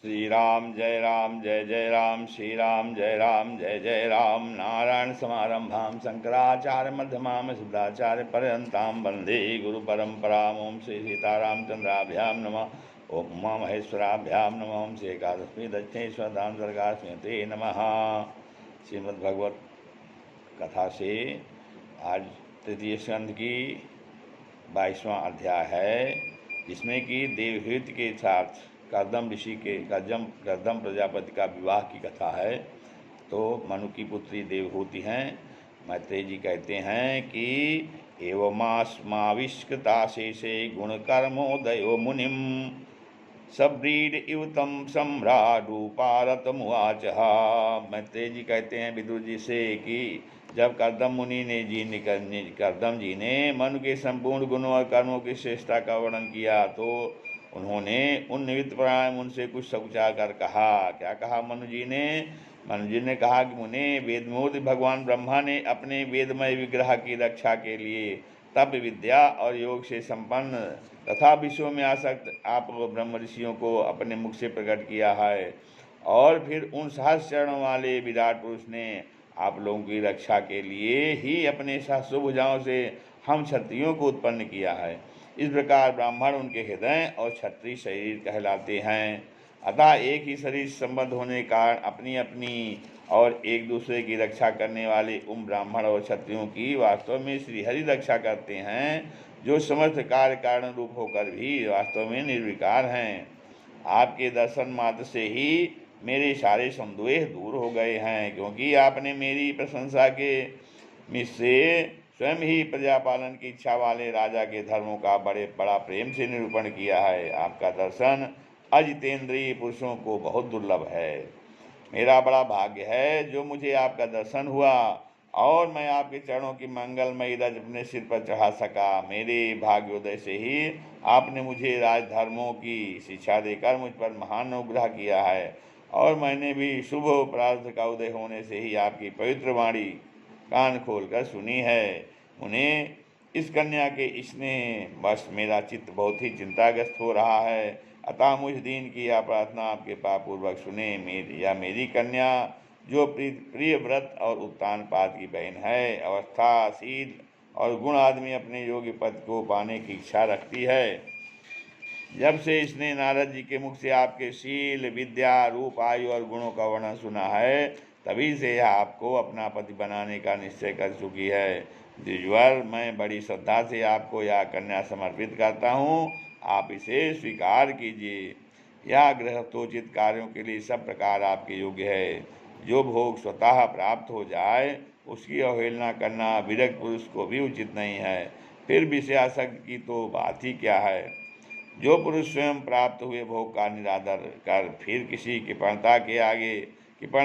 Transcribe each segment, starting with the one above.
श्री राम जय जय राम, श्री राम जय जय राम। नारायण समारंभां शंकराचार्य मध्यमां सिद्धाचार्य पर्यन्तां वन्दे गुरु परंपराम्। ओम श्री सीतारामचंद्राभ्यां नमः। ओम उमा महेश्वराभ्यां नमः। ओम श्री एकादशी दक्षिणेश्वरदानसर्गास्मृते नमः। श्रीमद्भगवत कथा से आज तृतीय स्कंध की 22वां अध्याय है, जिसमें कि देवहूति के साथ कर्दम ऋषि के कर्दम प्रजापति का विवाह की कथा है। तो मनु की पुत्री देवहूति हैं। मैत्रेय जी कहते हैं कि एवमास्माविष्कृताशेषे गुणकर्मोदयो मुनिम सब्रीड इव तम सम्राडूपारतमुवाच। मैत्रेय जी कहते हैं विदुर जी से कि जब कर्दम मुनि ने कर्दम जी ने मनु के संपूर्ण गुणों और कर्मों की श्रेष्ठता का वर्णन किया, तो उन्होंने उन निमित्त प्राणायाम उनसे कुछ सकुचा कर कहा। क्या कहा मनु जी ने? मनु जी ने कहा कि मुने, वेदमूर्ति भगवान ब्रह्मा ने अपने वेदमय विग्रह की रक्षा के लिए तप विद्या और योग से संपन्न तथा विश्व में आसक्त आप ब्रह्म ऋषियों को अपने मुख से प्रकट किया है, और फिर उन सहस्र चरणों वाले विराट पुरुष ने आप लोगों की रक्षा के लिए ही अपने सहस्र भुजाओं से हम क्षत्रियों को उत्पन्न किया है। इस प्रकार ब्राह्मण उनके हृदय और क्षत्रिय शरीर कहलाते हैं। अतः एक ही शरीर संबद्ध होने के कारण अपनी अपनी और एक दूसरे की रक्षा करने वाले उन ब्राह्मण और क्षत्रियों की वास्तव में श्रीहरि रक्षा करते हैं, जो समस्त कार्य कारण रूप होकर भी वास्तव में निर्विकार हैं। आपके दर्शन मात्र से ही मेरे सारे संदेह दूर हो गए हैं, क्योंकि आपने मेरी प्रशंसा के से स्वयं ही प्रजापालन की इच्छा वाले राजा के धर्मों का बड़ा प्रेम से निरूपण किया है। आपका दर्शन अजितेंद्रिय पुरुषों को बहुत दुर्लभ है। मेरा बड़ा भाग्य है जो मुझे आपका दर्शन हुआ और मैं आपके चरणों की मंगलमयी रज अपने सिर पर चढ़ा सका। मेरे भाग्योदय से ही आपने मुझे राजधर्मों की शिक्षा देकर मुझ पर महान अनुग्रह किया है, और मैंने भी शुभ प्रार्थ का उदय होने से ही आपकी पवित्र वाणी कान खोलकर सुनी है। उन्हें इस कन्या के स्नेह बस मेरा चित्त बहुत ही चिंताग्रस्त हो रहा है। अतः मुझ दिन की यह प्रार्थना आपके पापूर्वक सुने। मेरी कन्या जो प्रिय व्रत और उत्तान पाद की बहन है, अवस्थाशील और गुण आदमी अपने योग्य पद को पाने की इच्छा रखती है। जब से इसने नारद जी के मुख से आपके शील, विद्या, रूप, आयु और गुणों का वर्णन सुना है, तभी से यह आपको अपना पति बनाने का निश्चय कर चुकी है। द्विजवर, मैं बड़ी श्रद्धा से आपको यह कन्या समर्पित करता हूँ। आप इसे स्वीकार कीजिए। यह गृहस्थोचित कार्यों के लिए सब प्रकार आपके योग्य है। जो भोग स्वतः प्राप्त हो जाए उसकी अवहेलना करना विरक्त पुरुष को भी उचित नहीं है। फिर विषयासक्त की तो बात ही क्या है। जो पुरुष स्वयं प्राप्त हुए भोग का निरादर कर फिर किसी कृपण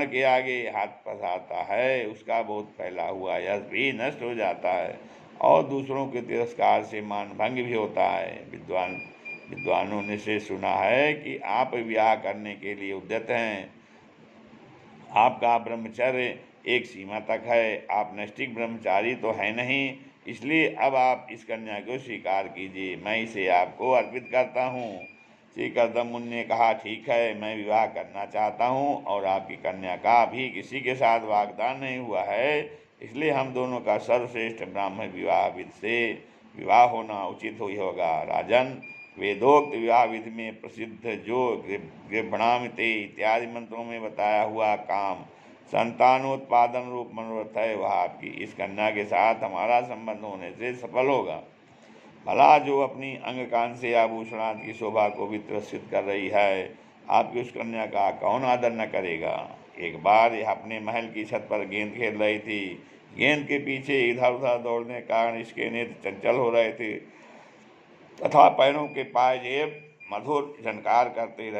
के आगे हाथ पसारता है, उसका बहुत फैला हुआ यश भी नष्ट हो जाता है और दूसरों के तिरस्कार से मान भंग भी होता है। विद्वानों ने से सुना है कि आप विवाह करने के लिए उद्यत हैं। आपका ब्रह्मचर्य एक सीमा तक है। आप नैष्ठिक ब्रह्मचारी तो है नहीं, इसलिए अब आप इस कन्या को स्वीकार कीजिए। मैं इसे आपको अर्पित करता हूँ। श्री कर्दम मुनि ने कहा, ठीक है, मैं विवाह करना चाहता हूँ और आपकी कन्या का भी किसी के साथ वाग्दान नहीं हुआ है, इसलिए हम दोनों का सर्वश्रेष्ठ ब्राह्मण विवाह विधि से विवाह होना उचित ही होगा। राजन, वेदोक्त विवाह विधि में प्रसिद्ध जो गृहणामिते इत्यादि मंत्रों में बताया हुआ काम संतानोत्पादन रूप मनोरथ है, वह आपकी इस कन्या के साथ हमारा संबंध होने से सफल होगा। भला जो अपनी अंग कान से आभूषणात की शोभा को भी तिरस्कृत कर रही है, आपकी उस कन्या का कौन आदर न करेगा। एक बार यह अपने महल की छत पर गेंद खेल रही थी। गेंद के पीछे इधर उधर दौड़ने के कारण इसके नेत्र चंचल हो रहे थे तथा पैरों के पायजेब मधुर झनकार करते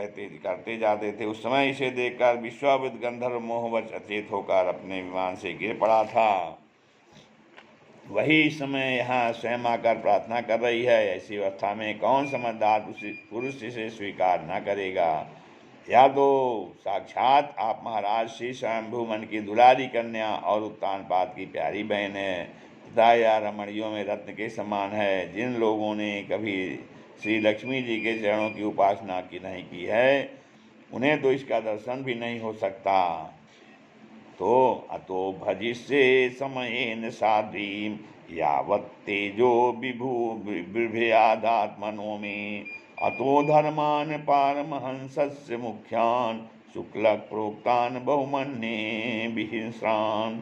जाते थे। उस समय इसे देखकर विश्वामित्र गंधर्व मोहवश अचेत होकर अपने विमान से गिर पड़ा था। वही समय यहाँ स्वयं आकर प्रार्थना कर रही है। ऐसी अवस्था में कौन समझदार पुरुष इसे स्वीकार न करेगा। या तो साक्षात आप महाराज श्री स्वयंभू मन की दुलारी कन्या और उत्तान पाद की प्यारी बहन है तथा या रमणियों में रत्न के समान है। जिन लोगों ने कभी श्री लक्ष्मी जी के चरणों की उपासना की नहीं की है, उन्हें तो इसका दर्शन भी नहीं हो सकता। तो अतो भजिष्ये समयेन साध्वीं यावत् तेजो विभू बिभ्रयादात्मनो मे अतो धर्मान् पारमहंसस्य मुख्यान् शुक्ल प्रोक्तान् बहुमन्ये विहिंस्रान्।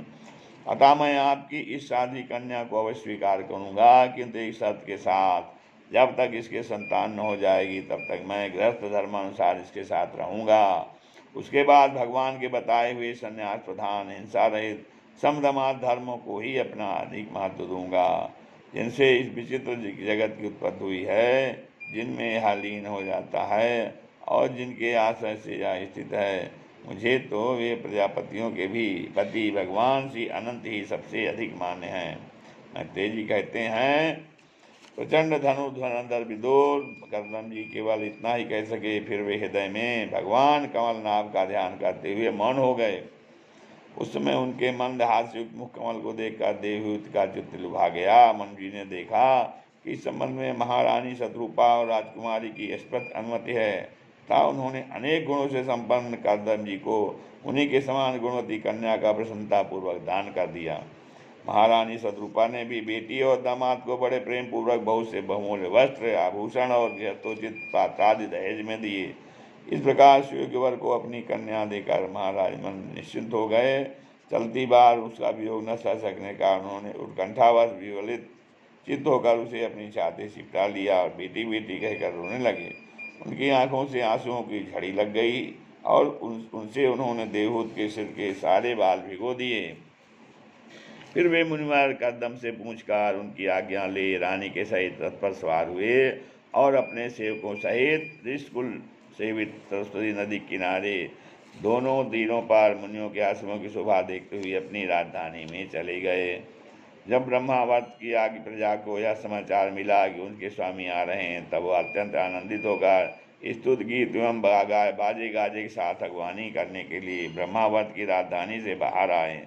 अतः मैं आपकी इस शादी कन्या को अवश्य स्वीकार करूँगा, किंतु एक शर्त के साथ, जब तक इसके संतान न हो जाएगी तब तक मैं गृहस्थ धर्मानुसार इसके साथ रहूँगा। उसके बाद भगवान के बताए हुए संन्यास प्रधान हिंसा रहित समदमात धर्मों को ही अपना अधिक महत्व दूंगा, जिनसे इस विचित्र जगत की उत्पत्ति हुई है, जिनमें यह लीन हो जाता है और जिनके आश्रय से यह स्थित है। मुझे तो वे प्रजापतियों के भी पति भगवान श्री अनंत ही सबसे अधिक मान्य हैं। मैत्रेय जी कहते हैं, प्रचंड धनुर्धर विदुर कर्दम जी केवल इतना ही कह सके, फिर वे हृदय में भगवान कमल नाभ का ध्यान करते हुए मौन हो गए। उस समय उनके मंद हास्य युक्त मुख कमल को देखकर देवहूति का चित्त लुभा गया। मनु जी ने देखा कि इस संबंध में महारानी शत्रुपा और राजकुमारी की स्पष्ट अनुमति है, तथा उन्होंने अनेक गुणों से संपन्न कर्दम जी को उन्हीं के समान गुणवती कन्या का प्रसन्नतापूर्वक दान कर दिया। महारानी शत्रुपा ने भी बेटी और दामाद को बड़े प्रेम पूर्वक बहुत से बहुमूल्य वस्त्र, आभूषण और गृहस्थोचित पात्रादि दहेज में दिए। इस प्रकार सुयोग्य वर को अपनी कन्या देकर महाराज मन निश्चिंत हो गए। चलती बार उसका वियोग न सह सकने का उन्होंने उत्कंठावश विवलित चित्त होकर उसे अपनी छाती सिपटा लिया और बेटी बेटी कहकर रोने लगे। उनकी आंखों से आंसुओं की झड़ी लग गई और उनसे उन्होंने देवहूत के सिर के सारे बाल भिगो दिए। फिर वे मुनिवर कर्दम से पूछकर उनकी आज्ञा ले रानी के सहित रथ पर सवार हुए और अपने सेवकों सहित ऋषिकुल सेवित सरस्वती नदी किनारे दोनों तीरों पर मुनियों के आश्रमों की शोभा देखते हुए अपनी राजधानी में चले गए। जब ब्रह्मावर्त की आगे प्रजा को यह समाचार मिला कि उनके स्वामी आ रहे हैं, तब वह अत्यंत आनंदित होकर स्तुति गीत एवं बाजे गाजे के साथ अगवानी करने के लिए ब्रह्मावर्त की राजधानी से बाहर आए।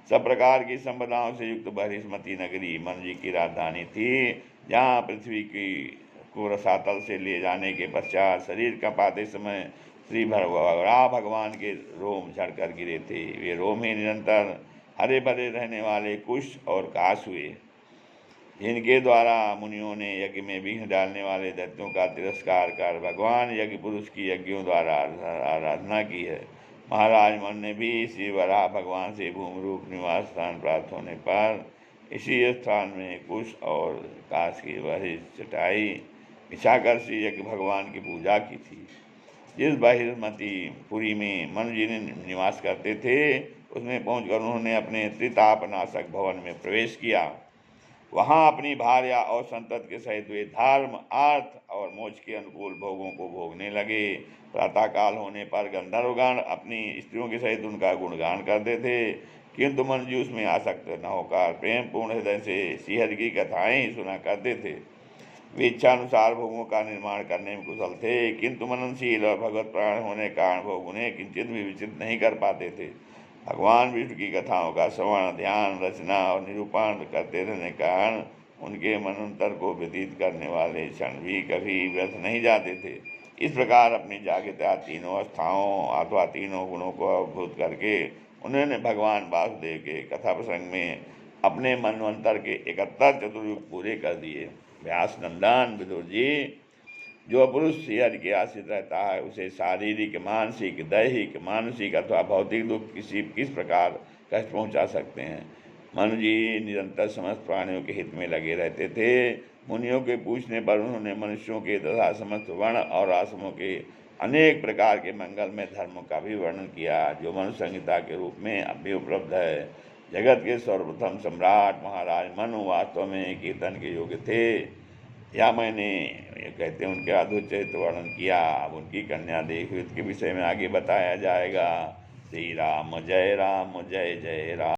सब प्रकार की संपदाओं से युक्त बहिष्मती नगरी मनु जी की राजधानी थी, जहाँ पृथ्वी की को रसातल से ले जाने के पश्चात शरीर कँपाते समय श्री भगवान के रोम झड़कर गिरे थे। वे रोम ही निरंतर हरे भरे रहने वाले कुश और काश हुए, जिनके द्वारा मुनियों ने यज्ञ में विघ्न डालने वाले दैत्यों का तिरस्कार कर भगवान यज्ञ पुरुष की यज्ञों द्वारा आराधना की है। महाराज मन ने भी श्री वराह भगवान से भूमि रूप निवास स्थान प्राप्त होने पर इसी स्थान में कुश और काश की वही चटाई बिछाकर श्री यज्ञ भगवान की पूजा की थी। जिस बहिर्मती पुरी में मनु जी ने निवास करते थे, उसमें पहुंचकर उन्होंने अपने त्रितापनाशक भवन में प्रवेश किया। वहां अपनी भार्या और संतत के सहित वे धर्म, अर्थ और मोक्ष के अनुकूल भोगों को भोगने लगे। प्रातःकाल होने पर गंधर्वगण अपनी स्त्रियों के सहित उनका गुणगान करते थे, किंतु मनु जी उसमें आसक्त न होकर प्रेम पूर्ण हृदय से श्रीहरि की कथाएं ही सुना करते थे। वे इच्छानुसार भोगों का निर्माण करने में कुशल थे, किंतु मननशील और भगवत प्राण होने के कारण भोग उन्हें किंचित भी विचित नहीं कर पाते थे। भगवान विष्णु की कथाओं का श्रवण, ध्यान, रचना और निरूपण करते रहने के कारण उनके मनोंतर को व्यतीत करने वाले क्षण भी कभी व्यर्थ नहीं जाते थे। इस प्रकार अपनी जागृता तीनों अवस्थाओं अथवा तीनों गुणों को अवभूत करके उन्होंने भगवान वासुदेव के कथा प्रसंग में अपने मनवंतर के 71 चतुर्युग पूरे कर दिए। व्यास नंदन विदुर जी, जो पुरुष श्रीहरि के आश्रित रहता है, उसे शारीरिक, मानसिक, दैहिक, मानसिक अथवा भौतिक दुख किस प्रकार कष्ट पहुंचा सकते हैं। मनु जी निरंतर समस्त प्राणियों के हित में लगे रहते थे। मुनियों के पूछने पर उन्होंने मनुष्यों के तथा समस्त वर्ण और आश्रमों के अनेक प्रकार के मंगलमय धर्मों का भी वर्णन किया, जो मनु संहिता के रूप में अब भी उपलब्ध है। जगत के सर्वप्रथम सम्राट महाराज मनु वास्तव में कीर्तन के योग्य थे, या मैंने कहते हैं उनके अद्भुत चरित्र वर्णन किया। अब उनकी कन्या देवहूति के विषय में आगे बताया जाएगा। श्री राम जय जय राम।